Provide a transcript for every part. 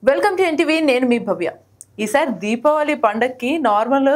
Welcome to NTV. నేను మీ భవ్య. ఈసారి దీపావళి పండగకి నార్మల్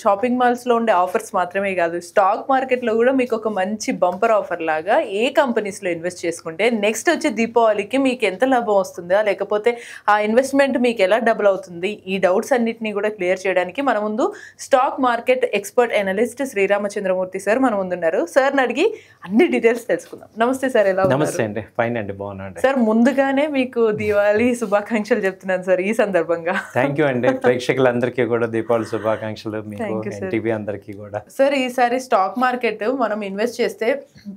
షాపింగ్ మాల్స్లో ఉండే ఆఫర్స్ మాత్రమే కాదు, స్టాక్ మార్కెట్లో కూడా మీకు ఒక మంచి బంపర్ ఆఫర్ లాగా ఏ కంపెనీస్లో ఇన్వెస్ట్ చేసుకుంటే నెక్స్ట్ వచ్చే దీపావళికి మీకు ఎంత లాభం వస్తుందా, లేకపోతే ఆ ఇన్వెస్ట్మెంట్ మీకు ఎలా డబుల్ అవుతుంది, ఈ డౌట్స్ అన్నిటినీ కూడా క్లియర్ చేయడానికి మన ముందు stock market expert analyst Sriramachandramurthy sir మన ముందున్నారు. సార్ని అడిగి అన్ని డీటెయిల్స్ తెలుసుకుందాం. నమస్తే సార్, ఎలా ఉన్నారు? నమస్తే అండి, ఫైన్ అండి, బాగున్నాండి సార్. ముందుగానే మీకు దీపావళి శుభాకాంక్షలు చెప్తున్నాను సార్ ఈ సందర్భంగా. థ్యాంక్ యూ అండి. ప్రేక్షకులందరికీ కూడా దీపావళి శుభాకాంక్షలు, మీకు ఎన్టీవీ అందరికీ కూడా. సార్, ఈసారి స్టాక్ మార్కెట్ మనం ఇన్వెస్ట్ చేస్తే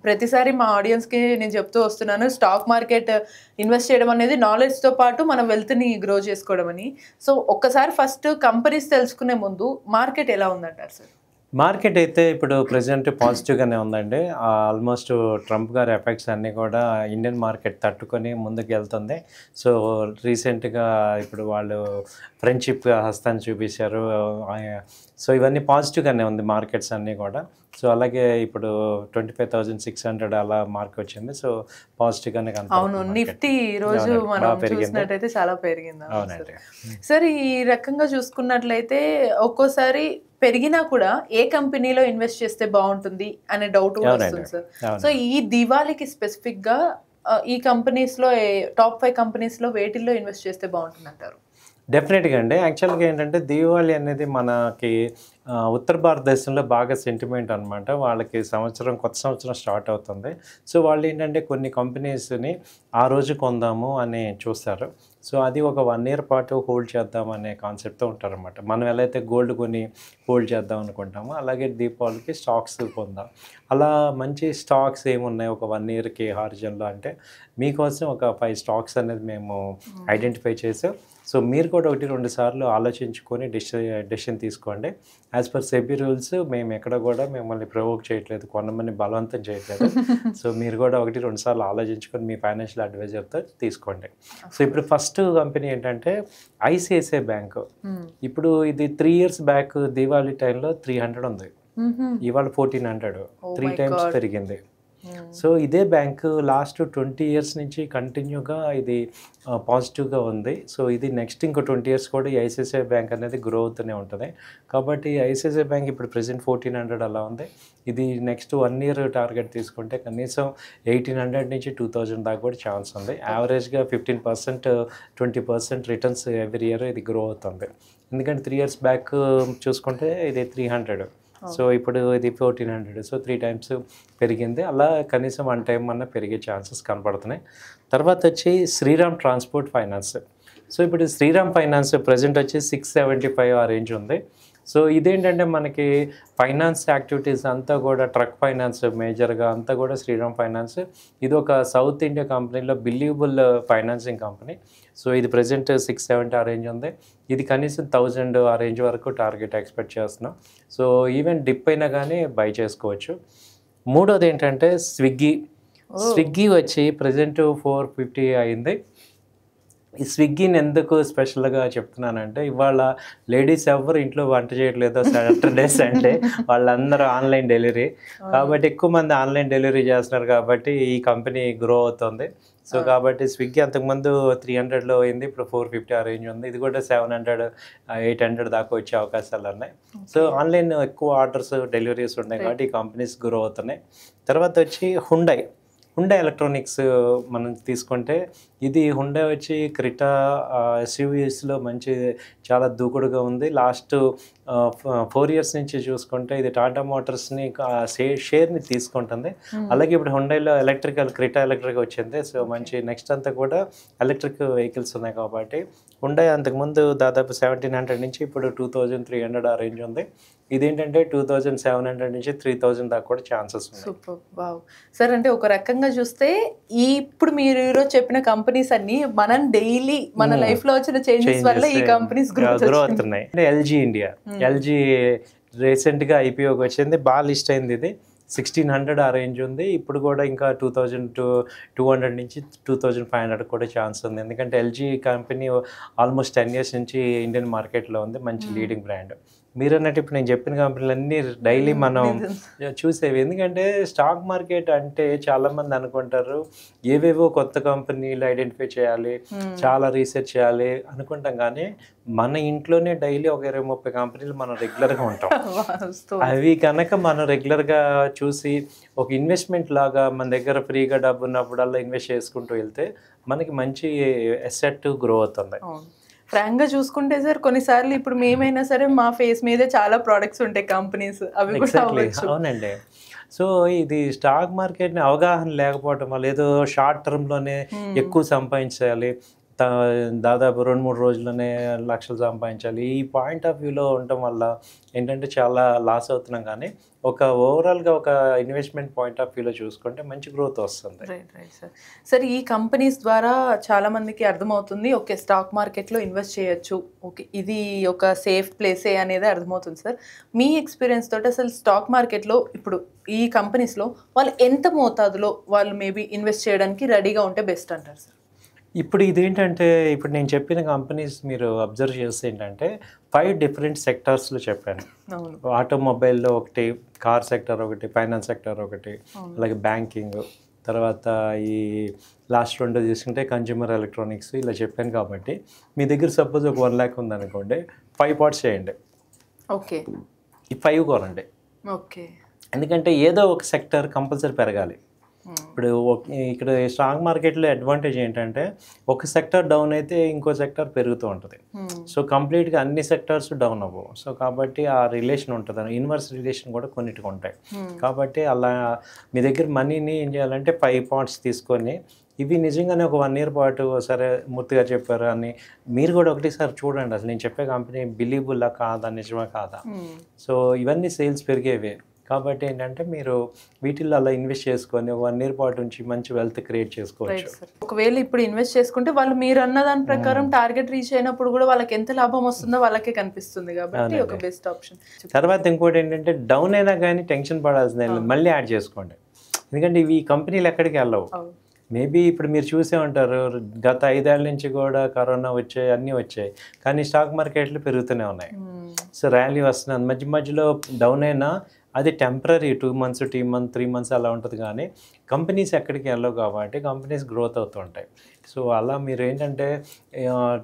ప్రతిసారి మా ఆడియన్స్కి నేను చెప్తూ వస్తున్నాను, స్టాక్ మార్కెట్ ఇన్వెస్ట్ చేయడం అనేది నాలెడ్జ్తో పాటు మన వెల్త్ని గ్రో చేసుకోవడం అని. సో ఒక్కసారి ఫస్ట్ కంపెనీస్ తెలుసుకునే ముందు మార్కెట్ ఎలా ఉందంటారు సార్? మార్కెట్ అయితే ఇప్పుడు ప్రజెంట్ పాజిటివ్గానే ఉందండి. ఆల్మోస్ట్ ట్రంప్ గారి ఎఫెక్ట్స్ అన్నీ కూడా ఇండియన్ మార్కెట్ తట్టుకొని ముందుకు వెళ్తుంది. సో రీసెంట్గా ఇప్పుడు వాళ్ళు ఫ్రెండ్షిప్ హస్తాన్ని చూపించారు. సో ఇవన్నీ పాజిటివ్గానే ఉంది మార్కెట్స్ అన్నీ కూడా. సో అలాగే ఇప్పుడు 25,600 అలా మార్క్ వచ్చింది. సో పాజిటివ్గానే అవును, నిఫ్టీ ఈరోజు మనం చూసినట్టయితే చాలా పెరిగింది. అవునండి సార్, ఈ రకంగా చూసుకున్నట్లయితే ఒక్కోసారి పెరిగినా కూడా ఏ కంపెనీలో ఇన్వెస్ట్ చేస్తే బాగుంటుంది అనే డౌట్ కూడా వస్తుంది సార్. సో ఈ దివాళీకి స్పెసిఫిక్గా ఈ కంపెనీస్లో టాప్ 5 కంపెనీస్లో వేటిల్లో ఇన్వెస్ట్ చేస్తే బాగుంటుంది అంటారు? డెఫినెట్గా అండి. యాక్చువల్గా ఏంటంటే దీపావళి అనేది మనకి ఉత్తర భారతదేశంలో బాగా సెంటిమెంట్ అనమాట. వాళ్ళకి కొత్త సంవత్సరం స్టార్ట్ అవుతుంది. సో వాళ్ళు ఏంటంటే కొన్ని కంపెనీస్ని ఆ రోజు కొందాము అని చూస్తారు. సో అది ఒక 1 year పాటు హోల్డ్ చేద్దాం అనే కాన్సెప్ట్తో ఉంటారన్నమాట. మనం ఎలా అయితే గోల్డ్ కొని హోల్డ్ చేద్దాం అనుకుంటామో అలాగే దీపావళికి స్టాక్స్ కొందాం. అలా మంచి స్టాక్స్ ఏమున్నాయి ఒక 1 yearకి హారిజన్లో అంటే మీకోసం ఒక 5 స్టాక్స్ అనేది మేము ఐడెంటిఫై చేసాం. సో మీరు కూడా 1-2 సార్లు ఆలోచించుకొని డెసిషన్ తీసుకోండి. యాజ్ పర్ సెబీ రూల్స్ మేము ఎక్కడ కూడా మిమ్మల్ని ప్రొవోక్ చేయట్లేదు, కొంతమంది బలవంతం చేయట్లేదు. సో మీరు కూడా 1-2 సార్లు ఆలోచించుకొని మీ ఫైనాన్షియల్ అడ్వైజర్తో తీసుకోండి. సో ఇప్పుడు ఫస్ట్ కంపెనీ ఏంటంటే ఐసిఐసిఐ బ్యాంక్. ఇప్పుడు ఇది 3 years బ్యాక్ దీపావళి టైంలో 300 ఉంది, ఇవాళ 1400, 3 times పెరిగింది. సో ఇదే బ్యాంకు లాస్ట్ 20 years నుంచి కంటిన్యూగా ఇది పాజిటివ్గా ఉంది. సో ఇది నెక్స్ట్ ఇంకో 20 years కూడా ఈ ఐసిఐసిఐ బ్యాంక్ అనేది గ్రో అవుతూనే ఉంటుంది. కాబట్టి ఐసిఐసిఐ బ్యాంక్ ఇప్పుడు ప్రెసెంట్ 1400 అలా ఉంది. ఇది నెక్స్ట్ 1 year టార్గెట్ తీసుకుంటే కనీసం 1800 నుంచి 2000 దాకా కూడా ఛాన్స్ ఉంది. యావరేజ్గా 15%, 20% రిటర్న్స్ ఎవ్రీ ఇయర్ ఇది గ్రో అవుతుంది. ఎందుకంటే 3 years బ్యాక్ చూసుకుంటే ఇది 300, సో ఇప్పుడు ఇది 1400. సో 3 times పెరిగింది. అలా కనీసం 1 time అన్న పెరిగే ఛాన్సెస్ కనపడుతున్నాయి. తర్వాత వచ్చి శ్రీరామ్ ట్రాన్స్పోర్ట్ ఫైనాన్స్. సో ఇప్పుడు శ్రీరామ్ ఫైనాన్స్ ప్రజెంట్ వచ్చి 675 ఆ రేంజ్ ఉంది. సో ఇదేంటంటే మనకి ఫైనాన్స్ యాక్టివిటీస్ అంతా కూడా ట్రక్ ఫైనాన్స్ మేజర్గా అంతా కూడా శ్రీరామ్ ఫైనాన్స్. ఇది ఒక సౌత్ ఇండియా కంపెనీలో బిలీవబుల్ ఫైనాన్సింగ్ కంపెనీ. సో ఇది ప్రజెంట్ 670 ఆ రేంజ్ ఉంది. ఇది కనీసం 1000 ఆ రేంజ్ వరకు టార్గెట్ ఎక్స్పెక్ట్ చేస్తున్నాం. సో ఈవెన్ డిప్ అయినా కానీ బై చేసుకోవచ్చు. మూడోది ఏంటంటే స్విగ్గీ వచ్చి ప్రజెంట్ 450 అయింది. ఈ స్విగ్గీని ఎందుకు స్పెషల్గా చెప్తున్నానంటే ఇవాళ లేడీస్ ఎవరు ఇంట్లో వంట చేయట్లేదు, సాటర్డే సండే వాళ్ళందరూ ఆన్లైన్ డెలివరీ. కాబట్టి ఎక్కువ మంది ఆన్లైన్ డెలివరీ చేస్తున్నారు కాబట్టి ఈ కంపెనీ గ్రో అవుతుంది. సో కాబట్టి స్విగ్గీ అంతకుముందు 300లో అయింది, ఇప్పుడు 450 ఆ రేంజ్ ఉంది. ఇది కూడా 700, 800 దాకా వచ్చే అవకాశాలు ఉన్నాయి. సో ఆన్లైన్ ఎక్కువ ఆర్డర్స్ డెలివరీస్ ఉన్నాయి కాబట్టి ఈ కంపెనీస్ గ్రో అవుతున్నాయి. తర్వాత వచ్చి హుండై ఎలక్ట్రానిక్స్ మనం తీసుకుంటే ఇది హుండై వచ్చి క్రిటా ఎస్యూవీస్లో మంచి చాలా దూకుడుగా ఉంది. లాస్ట్ 4 years నుంచి చూసుకుంటే ఇది టాటా మోటార్స్ని షేర్ని తీసుకుంటుంది. అలాగే ఇప్పుడు హుండైలో క్రిటా ఎలక్ట్రిక్ వచ్చింది. సో మంచి నెక్స్ట్ అంతా కూడా ఎలక్ట్రిక్ వెహికల్స్ ఉన్నాయి కాబట్టి హుండై అంతకుముందు దాదాపు 1700 నుంచి ఇప్పుడు 2300 ఆ రేంజ్ ఉంది. ఇదేంటంటే 2700 నుంచి 3000 దాకా కూడా ఛాన్సెస్ ఉన్నాయి. Super, wow sir. అంటే ఒక రకంగా చూస్తే ఇప్పుడు మీరు ఈరోజు చెప్పిన కంపెనీస్ అన్ని మనం డైలీ మన లైఫ్ లో వచ్చిన చేంజెస్ వల్ల ఈ కంపెనీస్ గ్రో అవుతున్నాయి. ఎల్జీ ఇండియా, ఎల్జీ రీసెంట్గా ఐపీఓకి వచ్చింది, బాగా లిస్ట్ అయింది. ఇది 1600 ఆ రేంజ్ ఉంది. ఇప్పుడు కూడా ఇంకా 2200 నుంచి 2500 కూడా ఛాన్స్ ఉంది. ఎందుకంటే ఎల్జీ కంపెనీ ఆల్మోస్ట్ 10 years నుంచి ఇండియన్ మార్కెట్లో ఉంది, మంచి లీడింగ్ బ్రాండ్. మీరు అన్నట్టు ఇప్పుడు నేను చెప్పిన కంపెనీలు అన్నీ డైలీ మనం చూసేవి. ఎందుకంటే స్టాక్ మార్కెట్ అంటే చాలామంది అనుకుంటారు ఏవేవో కొత్త కంపెనీలు ఐడెంటిఫై చేయాలి, చాలా రీసెర్చ్ చేయాలి అనుకుంటాం. కానీ మన ఇంట్లోనే డైలీ ఒక 20-30 కంపెనీలు మనం రెగ్యులర్గా ఉంటాం. అవి కనుక మనం రెగ్యులర్గా చూసి ఒక ఇన్వెస్ట్మెంట్ లాగా మన దగ్గర ఫ్రీగా డబ్బు ఉన్నప్పుడల్లా ఇన్వెస్ట్ చేసుకుంటూ వెళ్తే మనకి మంచి అసెట్ గ్రో అవుతుంది. ఫ్రాంక్గా చూసుకుంటే సార్ కొన్నిసార్లు ఇప్పుడు మేమైనా సరే మా ఫేస్ మీదే చాలా ప్రోడక్ట్స్ ఉంటాయి కంపెనీస్, అవి కూడా అవ్వచ్చు. అవునండి. సో ఇది స్టాక్ మార్కెట్ని అవగాహన లేకపోవటం వల్ల ఏదో షార్ట్ టర్మ్లోనే ఎక్కువ సంపాదించాలి, దాదాపు 2-3 రోజుల్లోనే లక్షలు సంపాదించాలి, ఈ పాయింట్ ఆఫ్ వ్యూలో ఉండటం వల్ల ఏంటంటే చాలా లాస్ అవుతున్నాం. కానీ ఒక ఓవరాల్గా ఒక ఇన్వెస్ట్మెంట్ పాయింట్ ఆఫ్ వ్యూలో చూసుకుంటే మంచి గ్రోత్ వస్తుంది. Right right sir. సార్ ఈ కంపెనీస్ ద్వారా చాలామందికి అర్థమవుతుంది, ఓకే స్టాక్ మార్కెట్లో ఇన్వెస్ట్ చేయొచ్చు, ఓకే ఇది ఒక సేఫ్ ప్లేసే అనేది అర్థమవుతుంది. సార్ మీ ఎక్స్పీరియన్స్ తోటి అసలు స్టాక్ మార్కెట్లో ఇప్పుడు ఈ కంపెనీస్లో వాళ్ళు ఎంత మోతాదులో వాళ్ళు మేబీ ఇన్వెస్ట్ చేయడానికి రెడీగా ఉంటే బెస్ట్ అంటారు సార్? ఇప్పుడు ఇదేంటంటే ఇప్పుడు నేను చెప్పిన కంపెనీస్ మీరు అబ్జర్వ్ చేస్తే ఏంటంటే 5 డిఫరెంట్ సెక్టార్స్లో చెప్పాను. ఆటోమొబైల్లో ఒకటి, కార్ సెక్టర్ ఒకటి, ఫైనాన్స్ సెక్టర్ ఒకటి, అలాగే బ్యాంకింగ్, తర్వాత ఈ లాస్ట్ 2 తీసుకుంటే కన్జ్యూమర్ ఎలక్ట్రానిక్స్, ఇలా చెప్పాను. కాబట్టి మీ దగ్గర సపోజ్ ఒక 1 lakh ఉందనుకోండి, 5 పార్ట్స్ చేయండి. ఓకే, ఈ 5 కొనండి. ఓకే, ఎందుకంటే ఏదో ఒక సెక్టర్ కంపల్సరీ పెరగాలి. ఇప్పుడు ఇక్కడ స్టాక్ మార్కెట్లో అడ్వాంటేజ్ ఏంటంటే ఒక సెక్టర్ డౌన్ అయితే ఇంకో సెక్టర్ పెరుగుతూ ఉంటుంది. సో కంప్లీట్గా అన్ని సెక్టర్స్ డౌన్ అవ్వవు. సో కాబట్టి ఆ రిలేషన్ ఉంటుంది, ఇన్వర్స్ రిలేషన్ కూడా కొన్నిటికి ఉంటాయి. కాబట్టి అలా మీ దగ్గర మనీని ఏం చేయాలంటే 5 పార్ట్స్ తీసుకొని, ఇవి నిజంగానే ఒక 1 year పాటు సరే మూర్తి గారు చెప్పారు అని మీరు కూడా ఒకటిసారి చూడండి, అసలు నేను చెప్పే కంపెనీ బిలీబుల్లా కాదా, నిజమా కాదా. సో ఇవన్నీ సేల్స్ పెరిగేవే. కాబట్టి ఏంటంటే మీరు వీటిల్లో అలా ఇన్వెస్ట్ చేసుకొని 1 year పాటు నుంచి మంచి వెల్త్ క్రియేట్ చేసుకోవచ్చు. ఒకవేళ ఇప్పుడు ఇన్వెస్ట్ చేసుకుంటే వాళ్ళు మీరు అన్న దాని ప్రకారం టార్గెట్ రీచ్ అయినప్పుడు కూడా వాళ్ళకి ఎంత లాభం వస్తుందో వాళ్ళకే కనిపిస్తుంది, కాబట్టి ఒక బెస్ట్ ఆప్షన్. తర్వాత ఇంకోటి ఏంటంటే డౌన్ అయినా కానీ టెన్షన్ పడాల్సిందే, మళ్ళీ యాడ్ చేసుకోండి. ఎందుకంటే ఇవి కంపెనీలు ఎక్కడికి వెళ్ళవు. మేబీ ఇప్పుడు మీరు చూసే ఉంటారు, గత 5 ఏళ్ల నుంచి కూడా కరోనా వచ్చాయి, అన్నీ వచ్చాయి, కానీ స్టాక్ మార్కెట్లు పెరుగుతూనే ఉన్నాయి. సో ర్యాలీ వస్తున్నాయి, మధ్య మధ్యలో డౌన్ అయినా అది టెంపరీ, 2 months 3 months అలా ఉంటుంది. కానీ కంపెనీస్ ఎక్కడికి వెళ్ళవు కాబట్టి కంపెనీస్ గ్రోత్ అవుతూ ఉంటాయి. సో అలా మీరు ఏంటంటే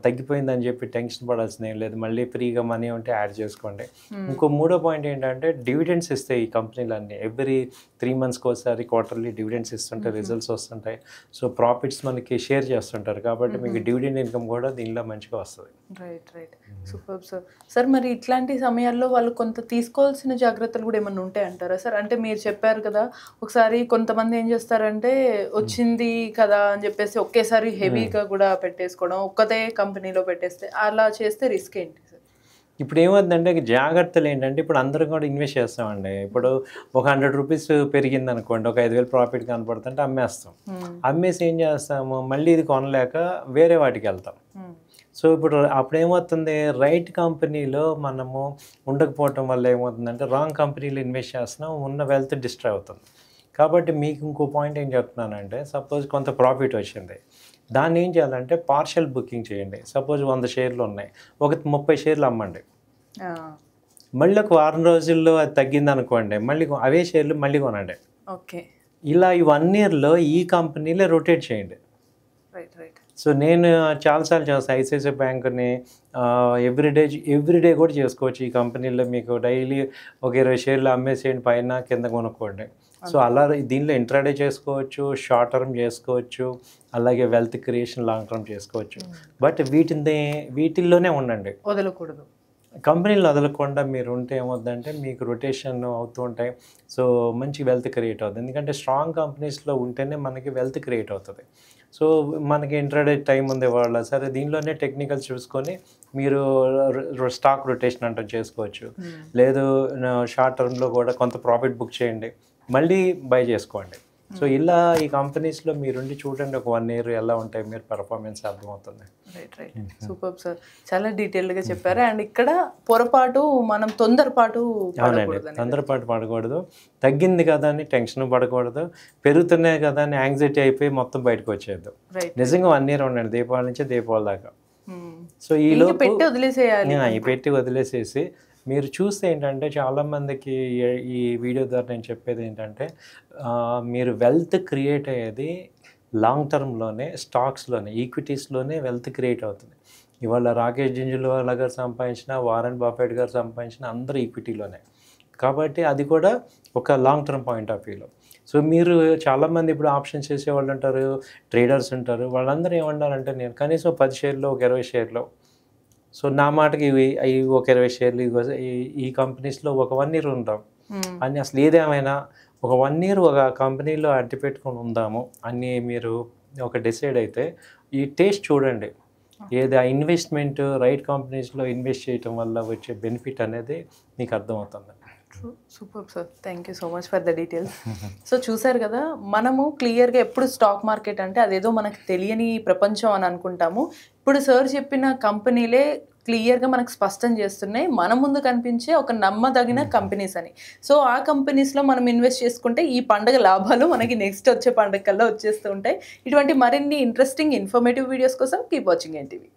తగ్గిపోయిందని చెప్పి టెన్షన్ పడాల్సిన ఏం లేదు, మళ్ళీ ఫ్రీగా మనీ ఉంటే యాడ్ చేసుకోండి. ఇంకో 3వ పాయింట్ ఏంటంటే డివిడెండ్స్ ఇస్తాయి ఈ కంపెనీలన్నీ. ఎవ్రీ 3 monthsకి ఒకసారి క్వార్టర్లీ డివిడెండ్స్ ఇస్తుంటాయి, రిజల్ట్స్ వస్తుంటాయి. సో ప్రాఫిట్స్ మనకి షేర్ చేస్తుంటారు, కాబట్టి మీకు డివిడెండ్ ఇన్కమ్ కూడా దీనిలో మంచిగా వస్తుంది. Right right, super sir. Sir మరి ఇట్లాంటి సమయాల్లో వాళ్ళు కొంత తీసుకోవాల్సిన జాగ్రత్తలు కూడా ఏమన్నా ఉంటాయి అంటారా సార్? అంటే మీరు చెప్పారు కదా, ఒకసారి కొంతమంది ఏం చేస్తారంటే వచ్చింది కదా అని చెప్పేసి ఒకేసారి హెవీగా కూడా పెట్టేసుకోవడం, ఒక్కతే కంపెనీలో పెట్టేస్తే, అలా చేస్తే రిస్క్ ఏంటి సార్? ఇప్పుడు ఏమవుతుందంటే జాగ్రత్తలు ఏంటంటే ఇప్పుడు అందరం కూడా ఇన్వెస్ట్ చేస్తామండి. ఇప్పుడు ఒక 100 rupees పెరిగింది అనుకోండి, ఒక 5,000 ప్రాఫిట్ కనపడుతుంటే అమ్మేస్తాం. అమ్మేసి ఏం చేస్తాము, మళ్ళీ ఇది కొనలేక వేరే వాటికి వెళ్తాం. సో ఇప్పుడు అప్పుడు ఏమవుతుంది, రైట్ కంపెనీలో మనము ఉండకపోవటం వల్ల ఏమవుతుందంటే రాంగ్ కంపెనీలో ఇన్వెస్ట్ చేస్తున్నాం, ఉన్న వెల్త్ డిస్ట్రాయ్ అవుతుంది. కాబట్టి మీకు ఇంకో పాయింట్ ఏం చెప్తున్నానంటే, సపోజ్ కొంత ప్రాఫిట్ వచ్చింది, దాన్ని ఏం చేయాలంటే పార్షియల్ బుకింగ్ చేయండి. సపోజ్ 100 షేర్లు ఉన్నాయి, ఒక 30 షేర్లు అమ్మండి. మళ్ళీ ఒక 1 రోజుల్లో అది తగ్గింది అనుకోండి, మళ్ళీ అవే షేర్లు మళ్ళీ కొనండి. ఓకే, ఇలా ఈ 1 yearలో ఈ కంపెనీలే రొటేట్ చేయండి. Right right. సో నేను చాలాసార్లు చేస్తాను, ఐసిఐసిఐ బ్యాంక్ని ఎవ్రీడే కూడా చేసుకోవచ్చు. ఈ కంపెనీలో మీకు డైలీ ఒక 20 షేర్లు అమ్మేసేయండి, పైన కింద కొనుక్కోండి. సో అలా దీనిలో ఇంట్రాడే చేసుకోవచ్చు, షార్ట్ టర్మ్ చేసుకోవచ్చు, అలాగే వెల్త్ క్రియేషన్ లాంగ్ టర్మ్ చేసుకోవచ్చు. బట్ వీటిల్లోనే ఉండండి, వదలకూడదు. కంపెనీలు వదలకుండా మీరు ఉంటే ఏమవుతుందంటే మీకు రొటేషన్ అవుతూ ఉంటాయి. సో మంచి వెల్త్ క్రియేట్ అవుతుంది, ఎందుకంటే స్ట్రాంగ్ కంపెనీస్లో ఉంటేనే మనకి వెల్త్ క్రియేట్ అవుతుంది. సో మనకి ఇంట్రాడే టైం ఉంది వాళ్ళ, సరే దీనిలోనే టెక్నికల్స్ చూసుకొని మీరు స్టాక్ రొటేషన్ అంటే చేసుకోవచ్చు. లేదు షార్ట్ టర్మ్లో కూడా కొంత ప్రాఫిట్ బుక్ చేయండి, మళ్ళీ బై చేసుకోండి. సో ఇలా ఈ కంపెనీస్లో మీరుండి చూడండి, ఒక 1 year ఎలా ఉంటాయి మీరు పర్ఫార్మెన్స్ అర్థమవుతుంది. రైట్ రైట్, సూపర్ సార్, చాలా డీటెయిల్డ్గా చెప్పారు. అండ్ ఇక్కడ పొరపాటు మనం తొందరపాటు పడకూడదు, తగ్గింది కదా అని టెన్షన్ పడకూడదు, పెరుగుతున్నాయి కదా అని యాంగ్జైటీ అయిపోయి మొత్తం బయటకు వచ్చేద్దు. నిజంగా 1 year ఉండండి, దీపావళి నుంచి దీపావళి దాకా. సో ఈ లోపు పెట్టి వదిలేసేసి మీరు చూస్తే ఏంటంటే చాలామందికి ఈ వీడియో ద్వారా నేను చెప్పేది ఏంటంటే మీరు వెల్త్ క్రియేట్ అయ్యేది లాంగ్ టర్మ్లోనే, స్టాక్స్లోనే, ఈక్విటీస్లోనే వెల్త్ క్రియేట్ అవుతుంది. ఇవాళ రాకేష్ జుంజులవాలా గారు సంపాదించిన, వారెన్ బఫెట్ గారు సంపాదించిన అందరూ ఈక్విటీలోనే. కాబట్టి అది కూడా ఒక లాంగ్ టర్మ్ పాయింట్ ఆఫ్ వ్యూలో. సో మీరు చాలామంది ఇప్పుడు ఆప్షన్స్ చేసేవాళ్ళు ఉంటారు, ట్రేడర్స్ ఉంటారు. వాళ్ళందరూ ఏమన్నారంటే నేను కనీసం 10 షేర్లు, ఒక 20 షేర్లు. సో నా మాటకి ఇవి ఒక 20 షేర్లు ఈ కంపెనీస్లో ఒక 1 ఇయర్ ఉందాం అని, అసలు ఏదేమైనా ఒక 1 ఇయర్ ఒక కంపెనీలో అట్టి పెట్టుకొని ఉందాము అని మీరు ఒక డిసైడ్ అయితే ఈ టేస్ట్ చూడండి. ఏది ఆ ఇన్వెస్ట్మెంట్ రైట్ కంపెనీస్లో ఇన్వెస్ట్ చేయటం వల్ల వచ్చే బెనిఫిట్ అనేది మీకు అర్థమవుతుంది. Super sir, thank you so much for the details. So చూసారు కదా, మనము క్లియర్గా ఎప్పుడు స్టాక్ మార్కెట్ అంటే అదేదో మనకు తెలియని ప్రపంచం అని అనుకుంటాము. ఇప్పుడు సార్ చెప్పిన కంపెనీలే క్లియర్గా మనకు స్పష్టం చేస్తున్నాయి మన ముందు కనిపించే ఒక నమ్మదగిన కంపెనీస్ అని. సో ఆ కంపెనీస్లో మనం ఇన్వెస్ట్ చేసుకుంటే ఈ పండుగ లాభాలు మనకి నెక్స్ట్ వచ్చే పండుగ కల్లా వచ్చేస్తూ ఉంటాయి. ఇటువంటి మరిన్ని ఇంట్రెస్టింగ్ ఇన్ఫర్మేటివ్ వీడియోస్ కోసం కీప్ వాచింగ్ ఎన్టీవీ.